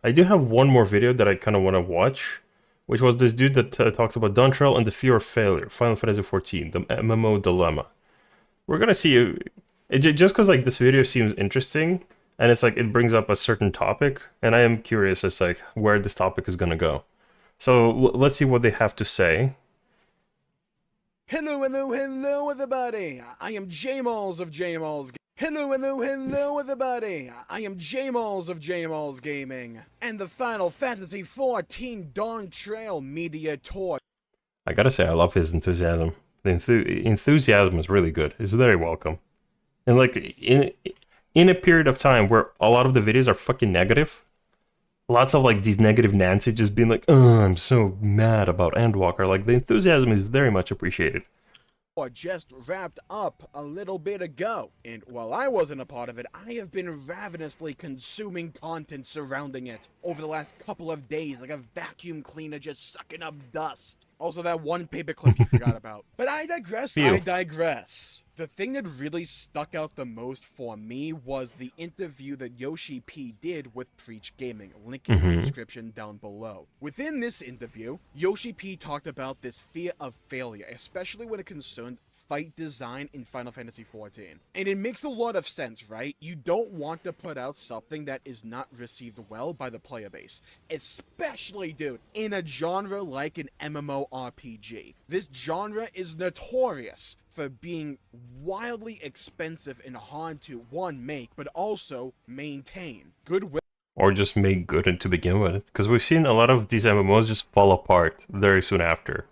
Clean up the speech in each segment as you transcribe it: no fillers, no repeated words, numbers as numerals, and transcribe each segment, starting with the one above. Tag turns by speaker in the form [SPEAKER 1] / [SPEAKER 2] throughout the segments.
[SPEAKER 1] I do have one more video that I kind of want to watch, which was this dude that talks about Dawntrail and the fear of failure, Final Fantasy XIV, the MMO dilemma. We're gonna see just because like this video seems interesting, and it's like it brings up a certain topic, and I am curious as like where this topic is gonna go. So let's see what they have to say.
[SPEAKER 2] Hello, hello, hello, everybody! I am J-Malls of J-Malls. Hello, hello, hello, everybody! I am J-Malls of J-Malls Gaming, and the Final Fantasy XIV Dawntrail Media Tour.
[SPEAKER 1] I gotta say, I love his enthusiasm. The enthusiasm is really good. It's very welcome. And like, in a period of time where a lot of the videos are fucking negative, lots of like these negative Nancy just being like, oh, I'm so mad about Endwalker. Like, the enthusiasm is very much appreciated.
[SPEAKER 2] Just wrapped up a little bit ago, and while I wasn't a part of it, I have been ravenously consuming content surrounding it over the last couple of days, like a vacuum cleaner just sucking up dust. Also, that one paperclip you forgot about. But I digress, I digress. The thing that really stuck out the most for me was the interview that Yoshi P did with Preach Gaming, link in the description down below. Within this interview, Yoshi P talked about this fear of failure, especially when it concerned fight design in Final Fantasy XIV. And it makes a lot of sense, right? You don't want to put out something that is not received well by the player base. Especially, dude, in a genre like an MMORPG. This genre is notorious for being wildly expensive and hard to, one, make, but also maintain. Goodwill.
[SPEAKER 1] Or just make good to begin with. Because we've seen a lot of these MMOs just fall apart very soon after.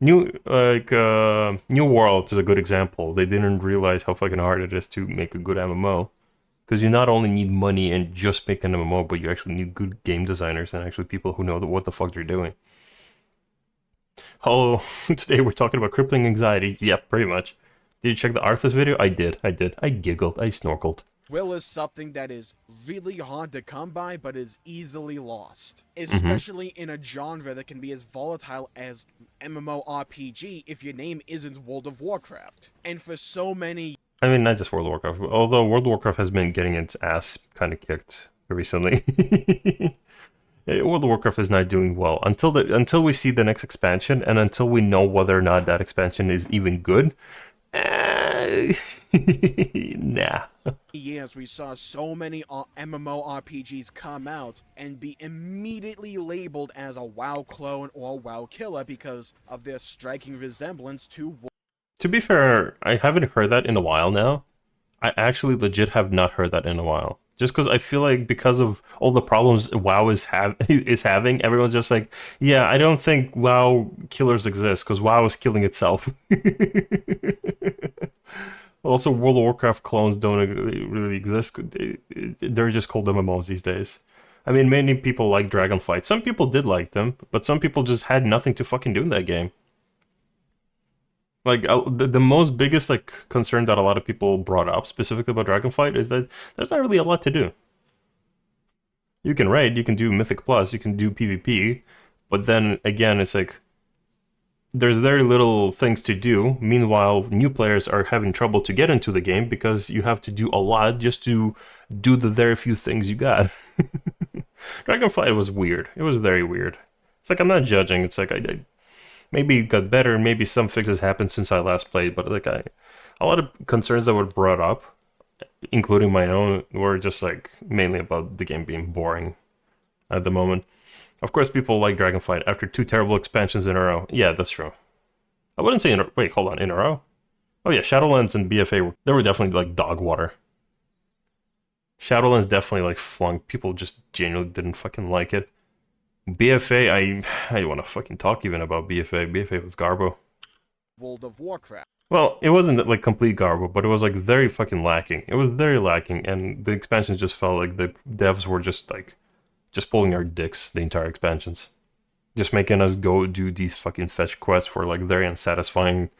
[SPEAKER 1] New World is a good example. They didn't realize how fucking hard it is to make a good MMO. Because you not only need money and just make an MMO, but you actually need good game designers and actually people who know what the fuck they're doing. Hello, today we're talking about crippling anxiety. Yep, pretty much. Did you check the Arthas video? I did. I giggled. I snorkeled.
[SPEAKER 2] Will is something that is really hard to come by, but is easily lost. Especially in a genre that can be as volatile as MMORPG if your name isn't World of Warcraft. And for so many...
[SPEAKER 1] I mean, not just World of Warcraft, although World of Warcraft has been getting its ass kind of kicked recently. World of Warcraft is not doing well. Until we see the next expansion, and until we know whether or not that expansion is even good, nah.
[SPEAKER 2] Years we saw so many MMORPGs come out and be immediately labeled as a WoW clone or WoW killer because of their striking resemblance to...
[SPEAKER 1] To be fair, I haven't heard that in a while now. I actually legit have not heard that in a while. Just because I feel like because of all the problems WoW is having, everyone's just like, yeah, I don't think WoW killers exist because WoW is killing itself. Also, World of Warcraft clones don't really exist. They're just called MMOs these days. I mean, many people like Dragonflight. Some people did like them, but some people just had nothing to fucking do in that game. Like, the most biggest like concern that a lot of people brought up specifically about Dragonflight is that there's not really a lot to do. You can raid, you can do Mythic Plus, you can do PvP, but then again, it's like there's very little things to do. Meanwhile, new players are having trouble to get into the game because you have to do a lot just to do the very few things you got. Dragonflight was weird. It was very weird. It's like, I'm not judging. It's like, maybe it got better, maybe some fixes happened since I last played, but like a lot of concerns that were brought up, including my own, were just like mainly about the game being boring at the moment. Of course, people like Dragonflight after 2 terrible expansions in a row. Yeah, that's true. I wouldn't say wait, hold on, in a row? Oh yeah, Shadowlands and BFA, they were definitely like dog water. Shadowlands definitely like flunked. People just genuinely didn't fucking like it. BFA, I don't want to fucking talk even about BFA. BFA was garbo.
[SPEAKER 2] World of Warcraft.
[SPEAKER 1] Well, it wasn't like complete garbo, but it was like very fucking lacking. It was very lacking, and the expansions just felt like the devs were just pulling our dicks the entire expansions. Just making us go do these fucking fetch quests for like very unsatisfying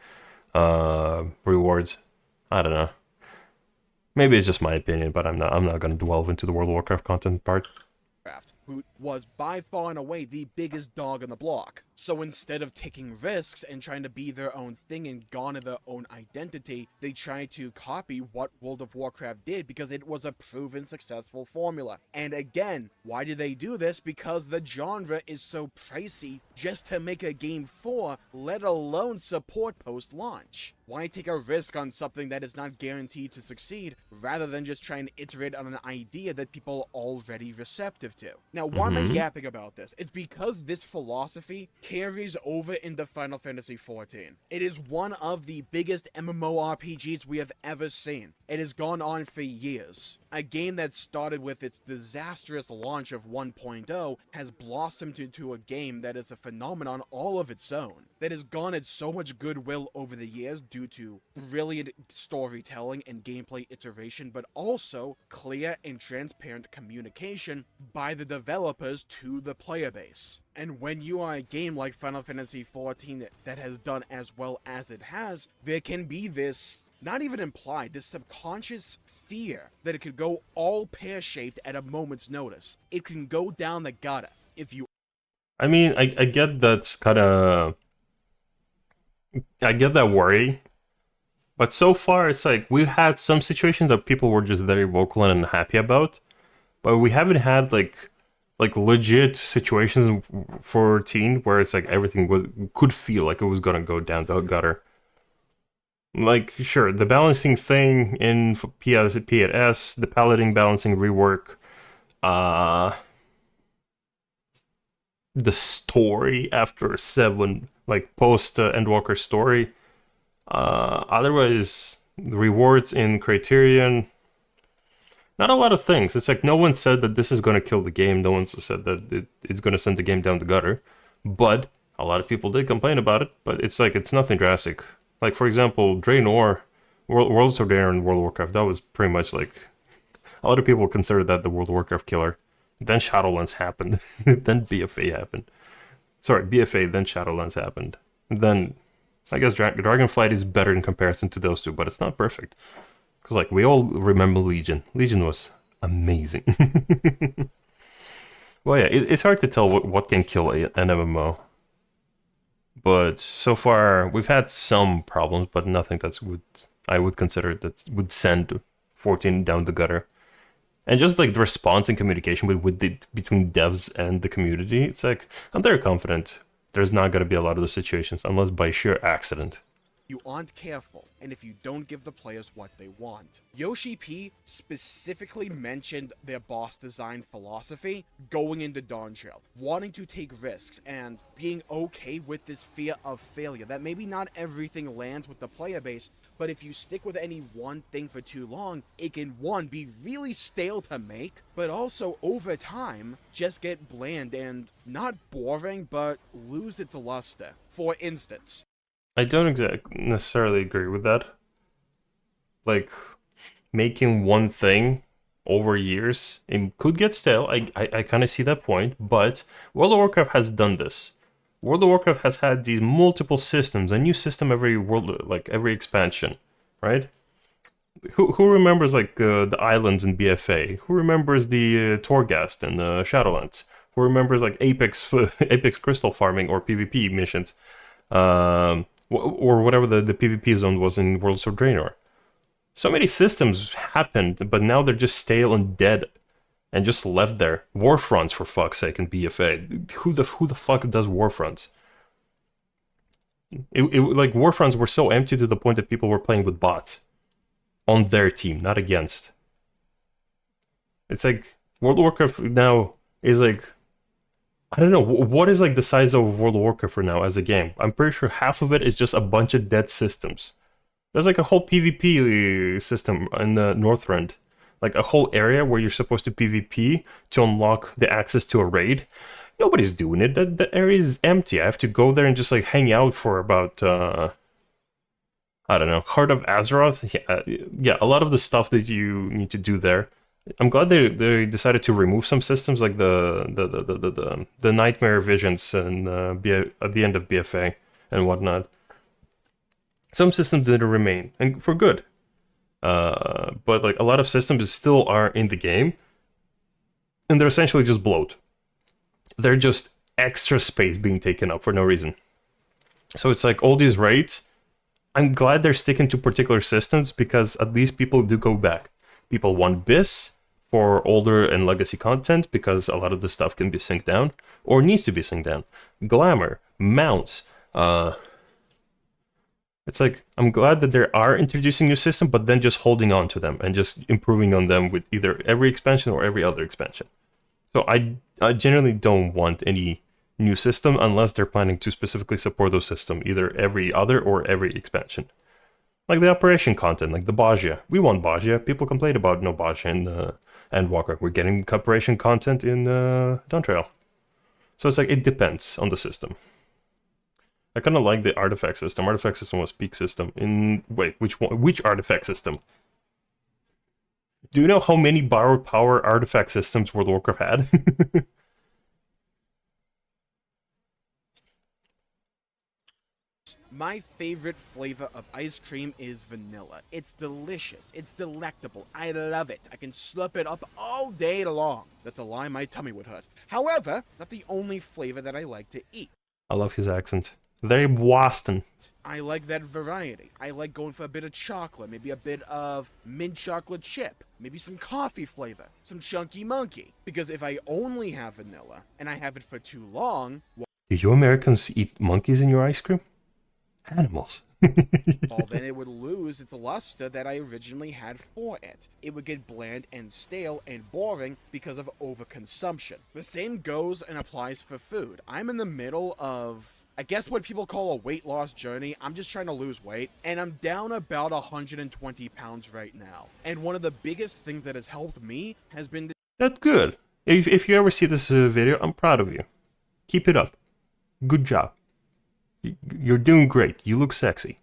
[SPEAKER 1] rewards. I don't know. Maybe it's just my opinion, but I'm not gonna delve into the World of Warcraft content part.
[SPEAKER 2] Who was by far and away the biggest dog on the block. So instead of taking risks and trying to be their own thing and garner their own identity, they try to copy what World of Warcraft did because it was a proven successful formula. And again, why do they do this? Because the genre is so pricey just to make a game for, let alone support post-launch. Why take a risk on something that is not guaranteed to succeed, rather than just try and iterate on an idea that people are already receptive to? Now, why am I yapping about this? It's because this philosophy carries over into Final Fantasy XIV. It is one of the biggest MMORPGs we have ever seen. It has gone on for years. A game that started with its disastrous launch of 1.0 has blossomed into a game that is a phenomenon all of its own, that has garnered so much goodwill over the years due to brilliant storytelling and gameplay iteration, but also clear and transparent communication by the developers to the player base. And when you are a game like Final Fantasy XIV that has done as well as it has, there can be this, not even implied, this subconscious fear that it could go all pear-shaped at a moment's notice. It can go down the gutter if you...
[SPEAKER 1] I mean, I get that's kind of... I get that worry. But so far, it's like, we've had some situations that people were just very vocal and unhappy about. But we haven't had, like legit situations for teen where it's like everything could feel like it was gonna go down the gutter. Like, sure, the balancing thing in PS, the paladin balancing rework, the story after 7, like post Endwalker story. Otherwise, the rewards in Criterion, not a lot of things. It's like no one said that this is going to kill the game. No one said that it's going to send the game down the gutter. But a lot of people did complain about it. But it's like, it's nothing drastic. Like, for example, Draenor, Worlds of Draenor in World of Warcraft, that was pretty much like... A lot of people consider that the World of Warcraft killer. Then Shadowlands happened. Then BFA happened. Sorry, BFA, then Shadowlands happened. Then, I guess Dragonflight is better in comparison to those two, but it's not perfect. Because, like, we all remember Legion. Legion was amazing. Well, yeah, it's hard to tell what can kill an MMO. But so far, we've had some problems, but nothing I would consider that would send 14 down the gutter. And just like the response and communication between devs and the community, it's like, I'm very confident there's not going to be a lot of those situations, unless by sheer accident.
[SPEAKER 2] You aren't careful, and if you don't give the players what they want. Yoshi P specifically mentioned their boss design philosophy going into Dawntrail, wanting to take risks and being okay with this fear of failure, that maybe not everything lands with the player base, but if you stick with any one thing for too long, it can, one, be really stale to make, but also over time, just get bland and not boring, but lose its luster. For instance,
[SPEAKER 1] I don't necessarily agree with that. Like, making one thing over years, it could get stale. I kind of see that point, but World of Warcraft has done this. World of Warcraft has had these multiple systems, a new system every expansion, right? Who remembers like the islands in BFA? Who remembers the Torghast in Shadowlands? Who remembers like Apex crystal farming or PvP missions? Or whatever the PvP zone was in Worlds of Draenor. So many systems happened, but now they're just stale and dead, and just left there. Warfronts, for fuck's sake, in BFA. Who the fuck does Warfronts? Like, Warfronts were so empty to the point that people were playing with bots. On their team, not against. It's like, World of Warcraft now is like... I don't know, what is like the size of World of Warcraft for now as a game? I'm pretty sure half of it is just a bunch of dead systems. There's like a whole PvP system in the Northrend. Like a whole area where you're supposed to PvP to unlock the access to a raid. Nobody's doing it. That area is empty. I have to go there and just like hang out for about, I don't know, Heart of Azeroth? Yeah, a lot of the stuff that you need to do there. I'm glad they decided to remove some systems like the nightmare visions and at the end of BFA and whatnot. Some systems didn't remain, and for good. But like a lot of systems still are in the game, and they're essentially just bloat. They're just extra space being taken up for no reason. So it's like all these raids, I'm glad they're sticking to particular systems because at least people do go back. People want BIS for older and legacy content because a lot of the stuff can be synced down or needs to be synced down. Glamour, mounts, it's like, I'm glad that they are introducing new system, but then just holding on to them and just improving on them with either every expansion or every other expansion. So I generally don't want any new system unless they're planning to specifically support those systems, either every other or every expansion. Like the operation content, like the Bajia. We want Bajia. People complain about no Bajia and Walker. We're getting operation content in Dawn Trail. So it's like, it depends on the system. I kind of like the artifact system. Artifact system was peak system. Wait, which one? Which artifact system? Do you know how many borrowed power artifact systems World of Warcraft had?
[SPEAKER 2] My favorite flavor of ice cream is vanilla. It's delicious. It's delectable. I love it. I can slurp it up all day long. That's a lie, my tummy would hurt. However, not the only flavor that I like to eat.
[SPEAKER 1] I love his accent. Very Boston.
[SPEAKER 2] I like that variety. I like going for a bit of chocolate, maybe a bit of mint chocolate chip, maybe some coffee flavor, some chunky monkey. Because if I only have vanilla, and I have it for too long...
[SPEAKER 1] Do you Americans eat monkeys in your ice cream? Animals.
[SPEAKER 2] Well, then it would lose its luster that I originally had for it. It would get bland and stale and boring because of overconsumption. The same goes and applies for food. I'm in the middle of, I guess, what people call a weight loss journey. I'm just trying to lose weight, and I'm down about 120 pounds right now. And one of the biggest things that has helped me has been...
[SPEAKER 1] That's good. If you ever see this video, I'm proud of you. Keep it up. Good job. You're doing great. You look sexy.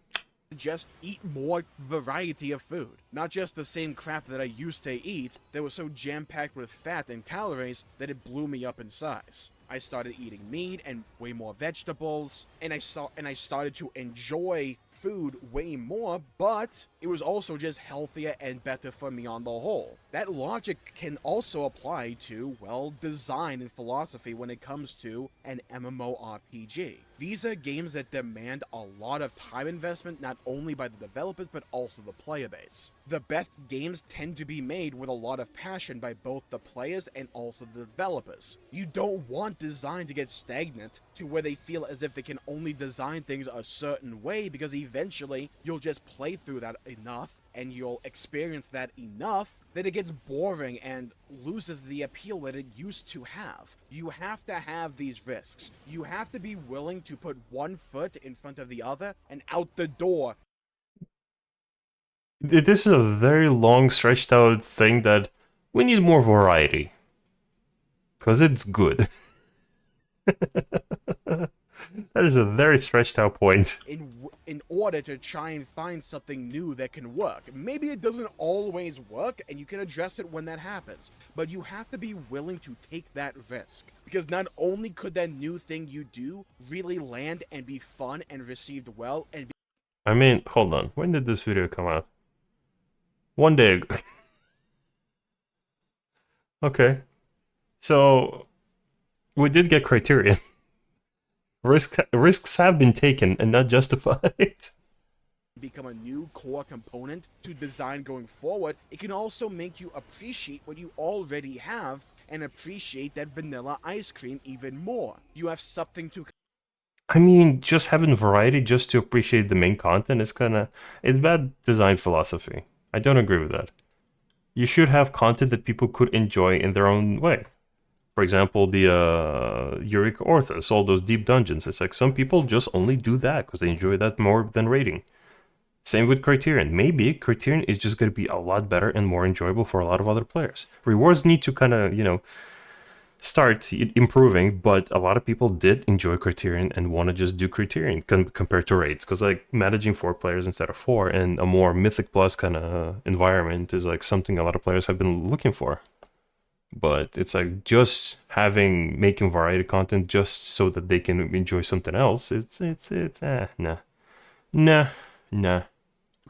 [SPEAKER 2] Just eat more variety of food. Not just the same crap that I used to eat that was so jam-packed with fat and calories that it blew me up in size. I started eating meat and way more vegetables, and I started to enjoy food way more, but it was also just healthier and better for me on the whole. That logic can also apply to, well, design and philosophy when it comes to an MMORPG. These are games that demand a lot of time investment, not only by the developers, but also the player base. The best games tend to be made with a lot of passion by both the players and also the developers. You don't want design to get stagnant to where they feel as if they can only design things a certain way, because eventually you'll just play through that enough and you'll experience that enough that it gets boring and loses the appeal that it used to have. You have to have these risks. You have to be willing to put one foot in front of the other and out the door.
[SPEAKER 1] This is a very long, stretched out thing that we need more variety. Because it's good. That is a very stretched out point.
[SPEAKER 2] In order to try and find something new that can work. Maybe it doesn't always work, and you can address it when that happens. But you have to be willing to take that risk. Because not only could that new thing you do really land and be fun and received well, and
[SPEAKER 1] I mean, hold on. When did this video come out? 1 day ago. Okay. So, we did get Criterion. Risks have been taken and not justified.
[SPEAKER 2] become a new core component to design going forward, it can also make you appreciate what you already have and appreciate that vanilla ice cream even more. You have something to...
[SPEAKER 1] I mean, just having variety just to appreciate the main content is it's bad design philosophy. I don't agree with that. You should have content that people could enjoy in their own way. For example, the Eureka Orthos, all those deep dungeons. It's like some people just only do that because they enjoy that more than raiding. Same with Criterion. Maybe Criterion is just going to be a lot better and more enjoyable for a lot of other players. Rewards need to kind of, start improving, but a lot of people did enjoy Criterion and want to just do Criterion compared to raids. Because like managing 4 players instead of 4 and a more Mythic Plus kind of environment is like something a lot of players have been looking for. But it's like just making variety content just so that they can enjoy something else. Nah.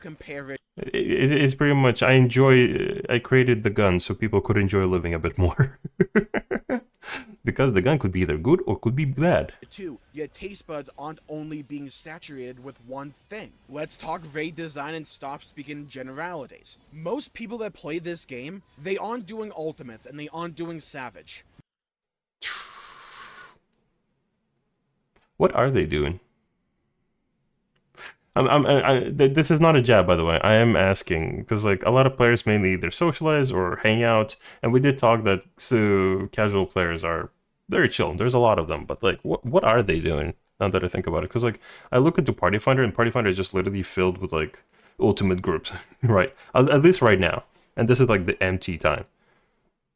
[SPEAKER 2] compare it.
[SPEAKER 1] It's pretty much I created the gun so people could enjoy living a bit more. Because the gun could be either good or could be bad.
[SPEAKER 2] Two, your taste buds aren't only being saturated with one thing. Let's talk raid design and stop speaking generalities. Most people that play this game, they aren't doing ultimates and they aren't doing savage.
[SPEAKER 1] What are they doing? This is not a jab, by the way. I am asking because like a lot of players mainly either socialize or hang out, and we did talk that so casual players are very chill. There's a lot of them, but like, what are they doing? Now that I think about it, because like I look into Party Finder, and Party Finder is just literally filled with like ultimate groups, right? At least right now, and this is like the empty time.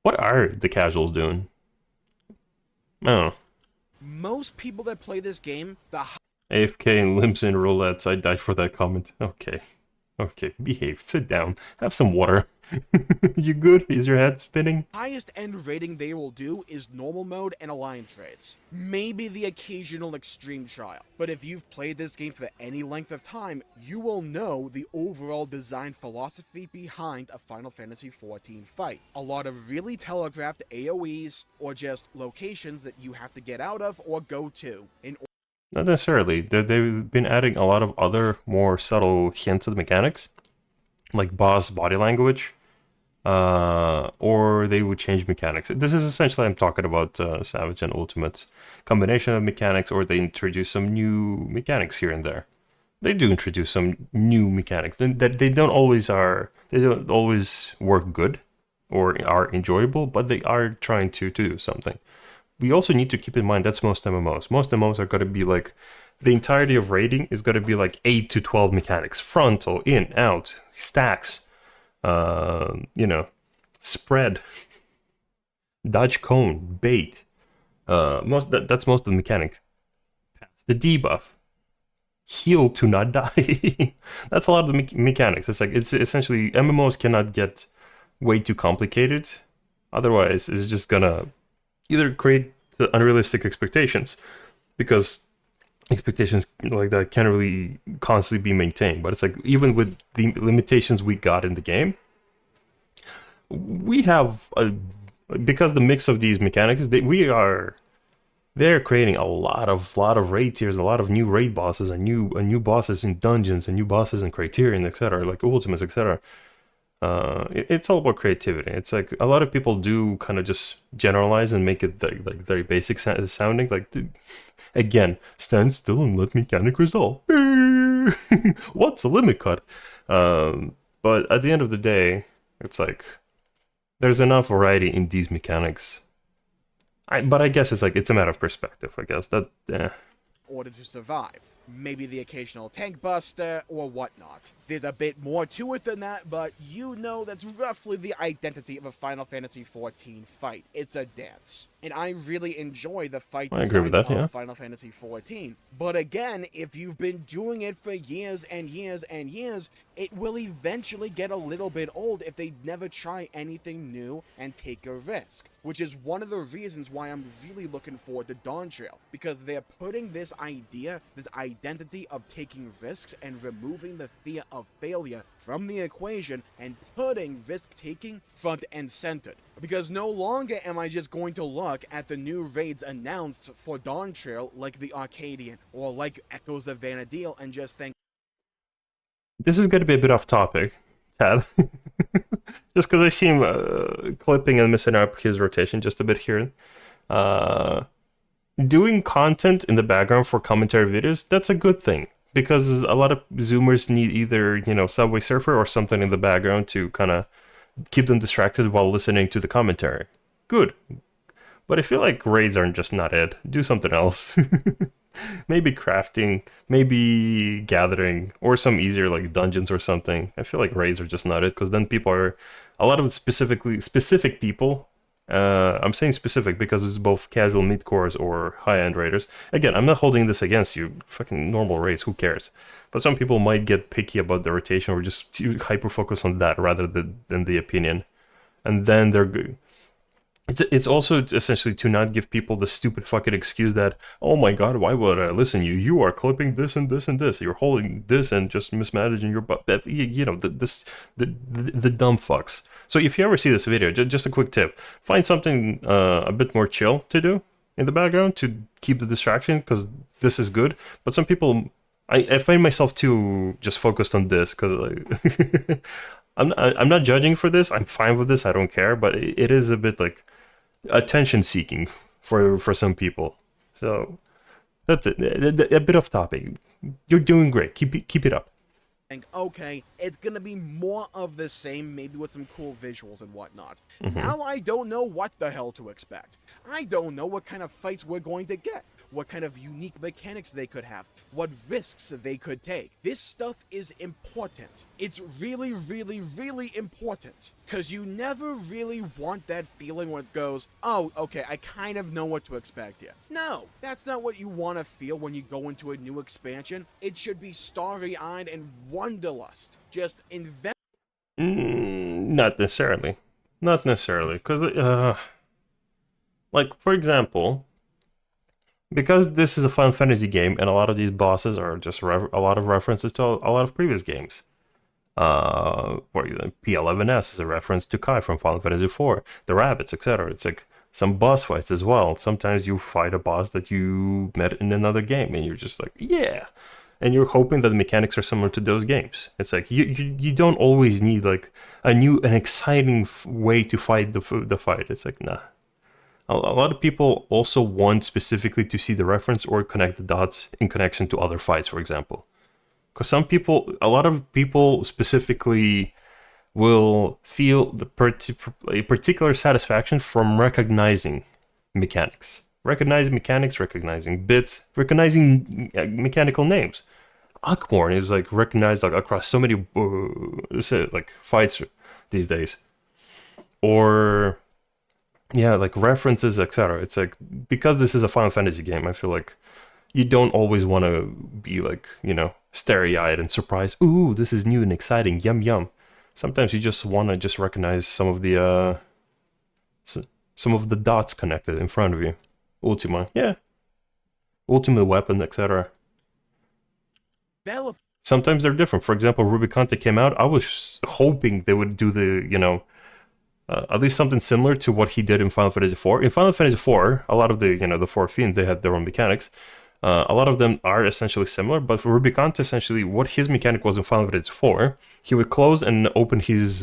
[SPEAKER 1] What are the casuals doing? I don't know.
[SPEAKER 2] Most people that play this game, the
[SPEAKER 1] AFK and limbs in roulettes. I died for that comment. Okay. Okay, behave. Sit down. Have some water. You good? Is your head spinning?
[SPEAKER 2] highest end rating they will do is normal mode and alliance raids. Maybe the occasional extreme trial. But if you've played this game for any length of time, you will know the overall design philosophy behind a Final Fantasy XIV fight. A lot of really telegraphed AoEs, or just locations that you have to get out of or go to in
[SPEAKER 1] Not necessarily. They've been adding a lot of other more subtle hints of the mechanics, like boss body language, or they would change mechanics. This is essentially, I'm talking about Savage and Ultimate's combination of mechanics, or they introduce some new mechanics here and there. They do introduce some new mechanics that they don't always work good or are enjoyable, but they are trying to do something. We also need to keep in mind that's most MMOs. Most MMOs are going to be like, the entirety of raiding is going to be like 8 to 12 mechanics. Frontal, in, out, stacks, spread, dodge cone, bait. That's most of the mechanic. The debuff. Heal to not die. That's a lot of the mechanics. It's essentially, MMOs cannot get way too complicated. Otherwise, it's just gonna either create the unrealistic expectations, because expectations like that can't really constantly be maintained. But it's like, even with the limitations we got in the game, we have because the mix of these mechanics, they're creating a lot of raid tiers, a lot of new raid bosses, and new bosses in dungeons, and new bosses in Criterion, etc., like ultimates, etc. It's all about creativity. It's like a lot of people do kind of just generalize and make it like very basic sounding. Like, dude, again, stand still and let mechanic resolve. What's a limit cut? But at the end of the day, it's like there's enough variety in these mechanics. But I guess it's a matter of perspective. I guess that.
[SPEAKER 2] order to survive. Maybe the occasional tank buster or whatnot. There's a bit more to it than that, but you know that's roughly the identity of a Final Fantasy XIV fight. It's a dance. And I really enjoy the fight design of Final Fantasy XIV. But again, if you've been doing it for years and years and years, it will eventually get a little bit old if they never try anything new and take a risk. Which is one of the reasons why I'm really looking forward to Dawn Trail, because they're putting this idea, this identity of taking risks and removing the fear of failure from the equation and putting risk-taking front and centered. Because no longer am I just going to look at the new raids announced for Dawn Trail like the Arcadian or like Echoes of Vana'diel and just think,
[SPEAKER 1] this is going to be a bit off topic, Chad. Just because I see him clipping and messing up his rotation just a bit here. Doing content in the background for commentary videos, that's a good thing. Because a lot of Zoomers need either, Subway Surfer or something in the background to kind of keep them distracted while listening to the commentary. Good. But I feel like raids are just not it. Do something else. Maybe crafting, maybe gathering, or some easier like dungeons or something. I feel like raids are just not it, because then people are, a lot of it specific people. I'm saying specific because it's both casual mid-cores or high-end raiders. Again, I'm not holding this against you. Fucking normal raids, who cares? But some people might get picky about the rotation or just hyper-focus on that rather than the opinion. And then they're good. It's also essentially to not give people the stupid fucking excuse that, oh my god, why would I listen to you? You are clipping this and this and this. You're holding this and just mismanaging your butt. The dumb fucks. So if you ever see this video, just a quick tip: find something a bit more chill to do in the background to keep the distraction, because this is good. But some people, I find myself too just focused on this, because like I'm not judging for this. I'm fine with this. I don't care. But it is a bit like attention seeking for some people. So that's it. A bit off topic. You're doing great. Keep it up.
[SPEAKER 2] Think, okay, it's gonna be more of the same, maybe with some cool visuals and whatnot. Now I don't know what the hell to expect. I don't know what kind of fights we're going to get, what kind of unique mechanics they could have, what risks they could take. This stuff is important. It's really, really, really important. Because you never really want that feeling where it goes, oh, okay, I kind of know what to expect here. No, that's not what you want to feel when you go into a new expansion. It should be starry-eyed and wanderlust. Just invest.
[SPEAKER 1] Not necessarily. Not necessarily. Because, like, for example, because this is a Final Fantasy game, and a lot of these bosses are just a lot of references to a lot of previous games. For example, P11S is a reference to Kai from Final Fantasy IV, the rabbits, etc. It's like some boss fights as well. Sometimes you fight a boss that you met in another game, and you're just like, yeah, and you're hoping that the mechanics are similar to those games. It's like you don't always need like an exciting way to fight the fight. It's like, nah. A lot of people also want specifically to see the reference or connect the dots in connection to other fights, for example. Because a lot of people specifically will feel a particular satisfaction from recognizing mechanics. Recognizing bits, recognizing mechanical names. Akmorn is like recognized like across so many like fights these days. Or yeah, like references, etc. It's like, because this is a Final Fantasy game, I feel like you don't always want to be like, starry-eyed and surprised. Ooh, this is new and exciting. Yum yum. Sometimes you just want to just recognize some of the dots connected in front of you. Ultima, yeah. Ultimate weapon, etc. Sometimes they're different. For example, Rubicante came out. I was hoping they would do the, at least something similar to what he did in Final Fantasy IV. In Final Fantasy IV, a lot of the four fiends, they had their own mechanics. A lot of them are essentially similar, but for Rubicante, essentially, what his mechanic was in Final Fantasy IV, he would close and open his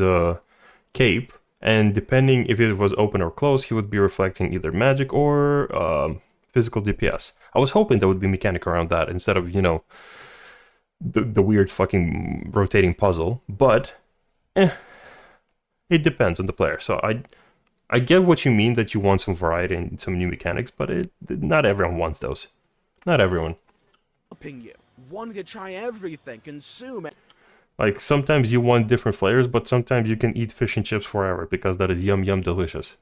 [SPEAKER 1] cape, and depending if it was open or closed, he would be reflecting either magic or physical DPS. I was hoping there would be mechanic around that instead of, the weird fucking rotating puzzle, but it depends on the player. So I get what you mean, that you want some variety and some new mechanics, but not everyone wants those. Not everyone.
[SPEAKER 2] You wanting to try everything, consume.
[SPEAKER 1] Like, sometimes you want different flavors, but sometimes you can eat fish and chips forever, because that is yum yum delicious.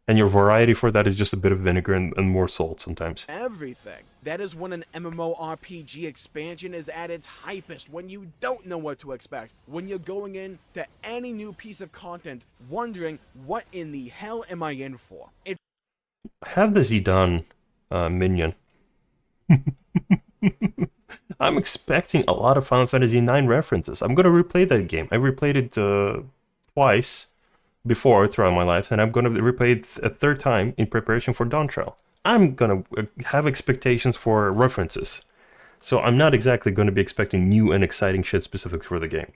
[SPEAKER 1] And your variety for that is just a bit of vinegar and more salt sometimes.
[SPEAKER 2] Everything. That is when an MMORPG expansion is at its hypest, when you don't know what to expect, when you're going into any new piece of content wondering, what in the hell am I in for?
[SPEAKER 1] Have the Zidane minion. I'm expecting a lot of Final Fantasy IX references. I'm gonna replay that game. I replayed it twice before throughout my life, and I'm gonna replay it a third time in preparation for Dawn Trail. I'm gonna have expectations for references, so I'm not exactly gonna be expecting new and exciting shit specific for the game.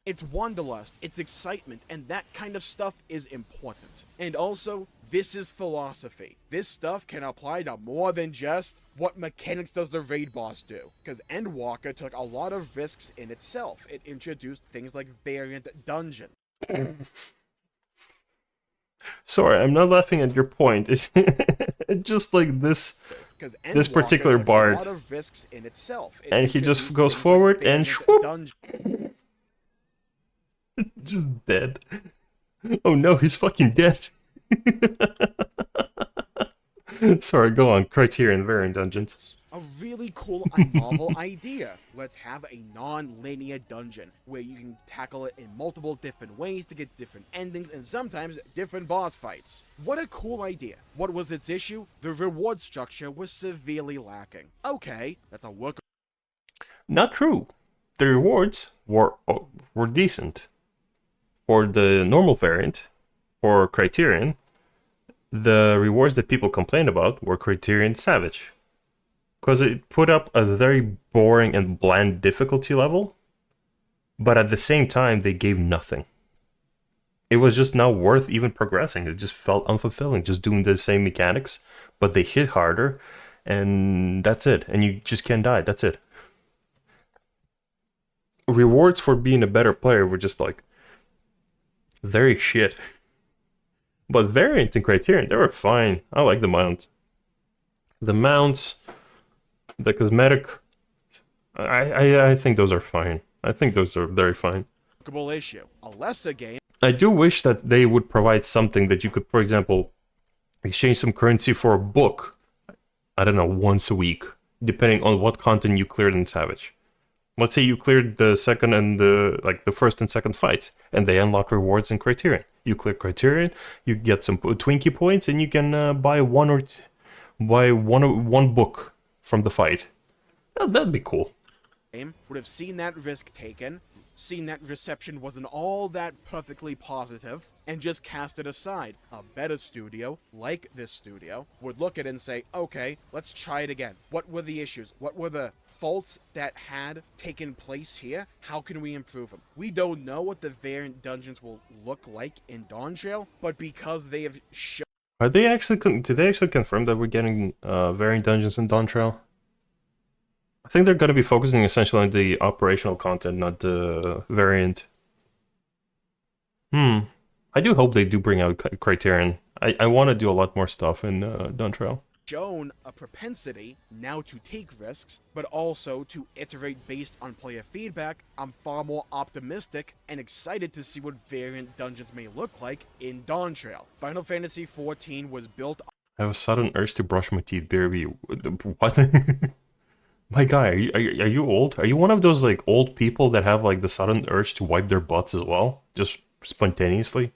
[SPEAKER 2] It's wanderlust, it's excitement, and that kind of stuff is important. And also, this is philosophy. This stuff can apply to more than just what mechanics does the raid boss do. Because Endwalker took a lot of risks in itself. It introduced things like variant dungeon.
[SPEAKER 1] Sorry, I'm not laughing at your point. It's just like this particular bard,
[SPEAKER 2] a lot of risks in itself.
[SPEAKER 1] And he just goes forward like and swoop, just dead. Oh no, he's fucking dead. Sorry, go on. Criterion Variant Dungeons.
[SPEAKER 2] A really cool and novel idea. Let's have a non-linear dungeon where you can tackle it in multiple different ways to get different endings and sometimes different boss fights. What a cool idea. What was its issue? The reward structure was severely lacking. Okay, that's a work.
[SPEAKER 1] Not true. The rewards were decent for the normal variant, for Criterion, the rewards that people complained about were Criterion Savage. Because it put up a very boring and bland difficulty level, but at the same time, they gave nothing. It was just not worth even progressing. It just felt unfulfilling, just doing the same mechanics, but they hit harder, and that's it. And you just can't die, that's it. Rewards for being a better player were just like very shit. But Variant and Criterion, they were fine. I like the mounts. The mounts, the cosmetic, I think those are fine. I think those are very fine.
[SPEAKER 2] Issue. A lesser game.
[SPEAKER 1] I do wish that they would provide something that you could, for example, exchange some currency for a book, I don't know, once a week, depending on what content you cleared in Savage. Let's say you cleared the second and the first and second fights, and they unlock rewards in Criterion. You clear Criterion, you get some Twinkie points, and you can buy one book from the fight. That'd be cool.
[SPEAKER 2] Would have seen that risk taken, seen that reception wasn't all that perfectly positive, and just cast it aside. A better studio, like this studio, would look at it and say, okay, let's try it again. What were the issues? What were the faults that had taken place here? How can we improve them? We don't know what the variant dungeons will look like in Dawntrail, but because they have shown...
[SPEAKER 1] Are they actually... Did they actually confirm that we're getting variant dungeons in Dawntrail? I think they're going to be focusing essentially on the operational content, not the variant. I do hope they do bring out Criterion. I want to do a lot more stuff in Dawntrail.
[SPEAKER 2] Shown a propensity now to take risks, but also to iterate based on player feedback. I'm far more optimistic and excited to see what variant dungeons may look like in Dawntrail. Final Fantasy XIV was built...
[SPEAKER 1] I have a sudden urge to brush my teeth, baby. What? My guy, are you old? Are you one of those like old people that have like the sudden urge to wipe their butts as well? Just spontaneously?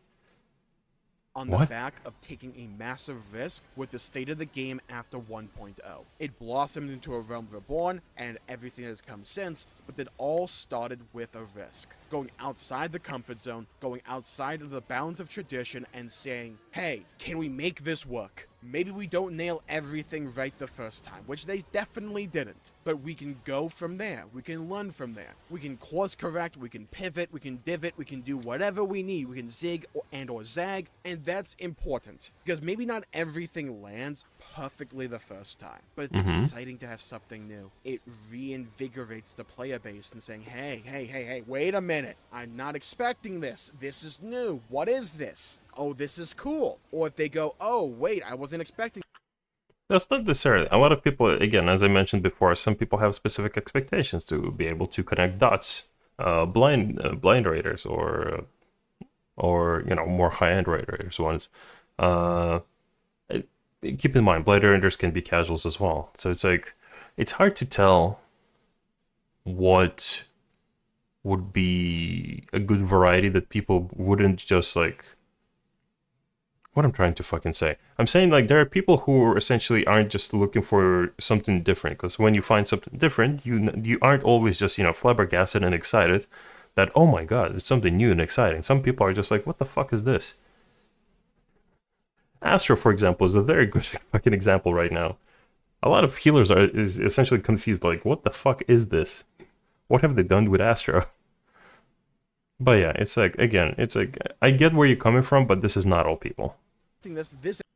[SPEAKER 2] On the back of taking a massive risk with the state of the game after 1.0. It blossomed into a Realm Reborn and everything that has come since, but it all started with a risk. Going outside the comfort zone, going outside of the bounds of tradition and saying, hey, can we make this work? Maybe we don't nail everything right the first time, which they definitely didn't. But we can go from there. We can learn from there. We can course correct, we can pivot, we can divot, we can do whatever we need. We can zig or zag, and that's important. Because maybe not everything lands perfectly the first time, but it's exciting to have something new. It reinvigorates the player base and saying, hey, wait a minute. I'm not expecting this. This is new. What is this? Oh, this is cool. Or if they go, oh, wait, I wasn't expecting...
[SPEAKER 1] That's not necessarily. A lot of people, again, as I mentioned before, some people have specific expectations to be able to connect dots. Blind raiders or you know, more high-end raiders ones. Keep in mind, blind raiders can be casuals as well. So it's like, it's hard to tell what would be a good variety that people wouldn't just like... What I'm trying to fucking say. I'm saying like there are people who essentially aren't just looking for something different, because when you find something different, you aren't always just, you know, flabbergasted and excited that, oh my god, it's something new and exciting. Some people are just like, what the fuck is this? Astro, for example, is a very good fucking example right now. A lot of healers is essentially confused, like, what the fuck is this? What have they done with Astro? But yeah, it's like, again, it's like, I get where you're coming from, but this is not all people.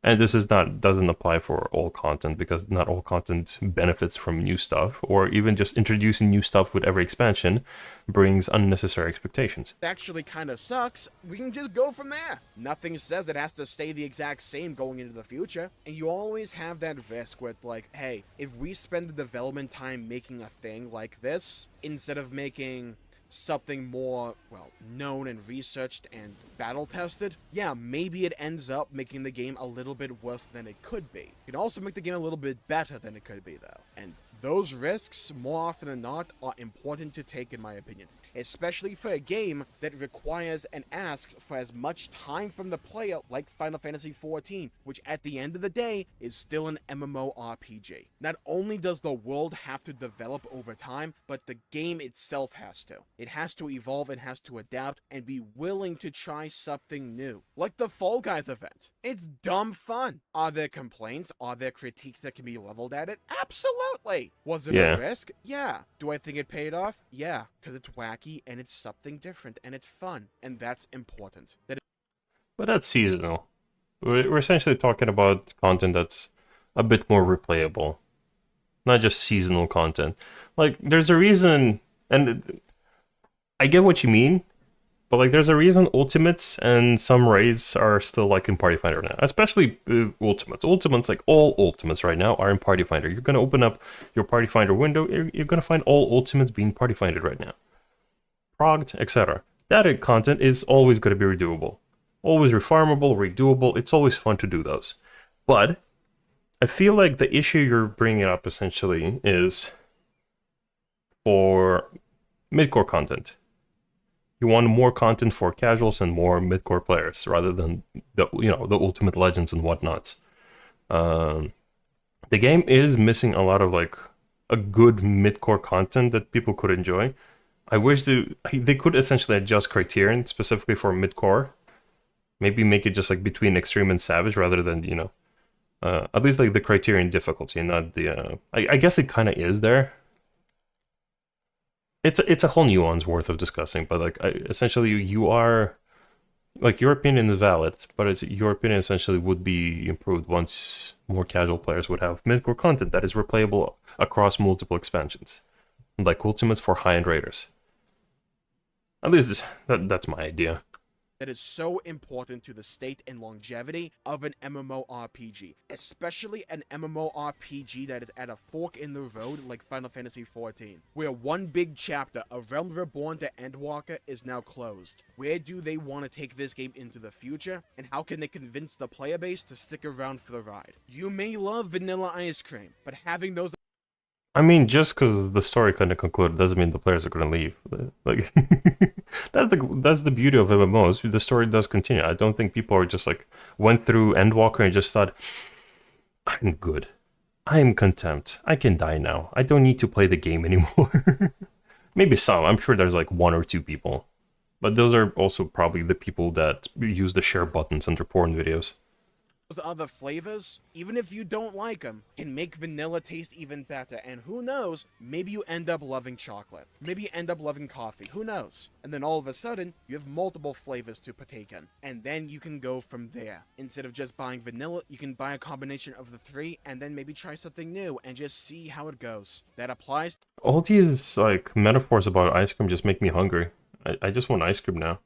[SPEAKER 1] And this is doesn't apply for all content, because not all content benefits from new stuff, or even just introducing new stuff with every expansion brings unnecessary expectations.
[SPEAKER 2] Actually kind of sucks. We can just go from there. Nothing says it has to stay the exact same going into the future, and you always have that risk with like, hey, if we spend the development time making a thing like this instead of making something more, well, known and researched and battle-tested, yeah, maybe it ends up making the game a little bit worse than it could be. It can also make the game a little bit better than it could be, though. And those risks, more often than not, are important to take in my opinion. Especially for a game that requires and asks for as much time from the player like Final Fantasy XIV, which at the end of the day is still an MMORPG. Not only does the world have to develop over time, but the game itself has to. It has to evolve and has to adapt and be willing to try something new. Like the Fall Guys event. It's dumb fun. Are there complaints? Are there critiques that can be leveled at it? Absolutely! Was it a
[SPEAKER 1] Yeah.
[SPEAKER 2] risk? Yeah. Do I think it paid off? Yeah, because it's wacky and it's something different and it's fun, and that's important.
[SPEAKER 1] But that's seasonal. We're essentially talking about content that's a bit more replayable, not just seasonal content. Like, there's a reason, and I get what you mean, but like, there's a reason Ultimates and some raids are still like in Party Finder now, especially Ultimates. Ultimates, like all Ultimates right now, are in Party Finder. You're gonna open up your Party Finder window, you're gonna find all Ultimates being Party Findered right now, progged, etc. That content is always gonna be redoable, always refarmable, redoable. It's always fun to do those, but I feel like the issue you're bringing up essentially is for midcore content. You want more content for casuals and more midcore players rather than the the ultimate legends and whatnots. The game is missing a lot of like a good midcore content that people could enjoy. I wish they could essentially adjust criterion specifically for midcore. Maybe make it just like between extreme and savage rather than at least like the criterion difficulty, not the. I guess it kind of is there. It's a whole nuance worth of discussing, but like essentially you are like your opinion is valid, but your opinion essentially would be improved once more casual players would have midcore content that is replayable across multiple expansions, like ultimates for high-end raiders. At least that's my idea.
[SPEAKER 2] That is so important to the state and longevity of an MMORPG, especially an MMORPG that is at a fork in the road like Final Fantasy XIV, where one big chapter, A Realm Reborn to Endwalker, is now closed. Where do they want to take this game into the future, and how can they convince the player base to stick around for the ride? You may love vanilla ice cream, but having those
[SPEAKER 1] I mean, just because the story kind of concluded doesn't mean the players are going to leave. Like, that's the beauty of MMOs. The story does continue. I don't think people are just like went through Endwalker and just thought, I'm good. I am content. I can die now. I don't need to play the game anymore. Maybe some. I'm sure there's like one or two people. But those are also probably the people that use the share buttons under porn videos.
[SPEAKER 2] other flavors, even if you don't like them, can make vanilla taste even better. And who knows, maybe you end up loving chocolate. Maybe you end up loving coffee. Who knows? And then all of a sudden, you have multiple flavors to partake in. And then you can go from there. Instead of just buying vanilla, you can buy a combination of the three and then maybe try something new and just see how it goes. That applies.
[SPEAKER 1] All these like metaphors about ice cream just make me hungry. I just want ice cream now.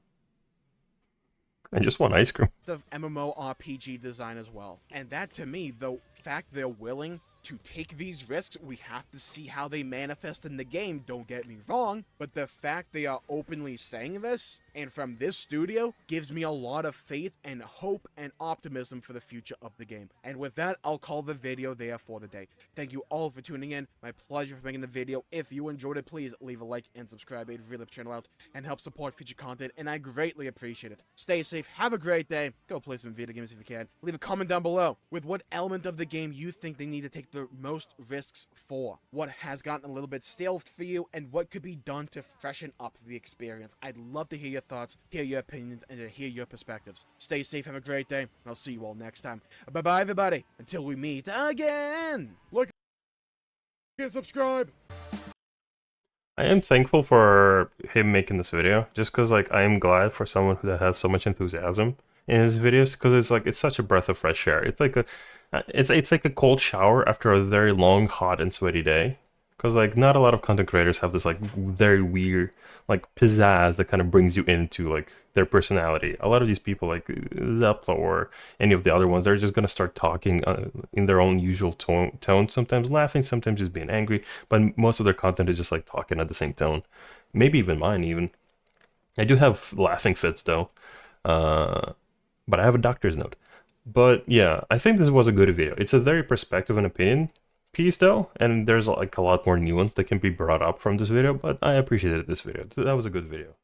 [SPEAKER 1] I just want ice cream.
[SPEAKER 2] Of MMORPG design as well. And that to me, the fact they're willing to take these risks, we have to see how they manifest in the game, don't get me wrong, but the fact they are openly saying this, and from this studio, gives me a lot of faith and hope and optimism for the future of the game. And with that, I'll call the video there for the day. Thank you all for tuning in. My pleasure for making the video. If you enjoyed it, please leave a like and subscribe. It really helps the channel out and help support future content, and I greatly appreciate it. Stay safe, have a great day, go play some video games if you can. Leave a comment down below with what element of the game you think they need to take the most risks for. What has gotten a little bit stale for you, and what could be done to freshen up the experience. I'd love to hear your thoughts, hear your opinions, and to hear your perspectives. Stay safe, have a great day, and I'll see you all next time. Bye-bye, everybody, until we meet again! Like and subscribe!
[SPEAKER 1] I am thankful for him making this video, just because like I am glad for someone who has so much enthusiasm in his videos, because it's like it's such a breath of fresh air. It's like it's like a cold shower after a very long, hot, and sweaty day. Because like not a lot of content creators have this like very weird like pizzazz that kind of brings you into like their personality. A lot of these people like Zepla or any of the other ones, they're just gonna start talking in their own usual tone, sometimes laughing, sometimes just being angry. But most of their content is just like talking at the same tone. Maybe even mine even. I do have laughing fits though, but I have a doctor's note. But yeah, I think this was a good video. It's a very perspective and opinion piece though, and there's like a lot more nuance that can be brought up from this video, but I appreciated this video. That was a good video.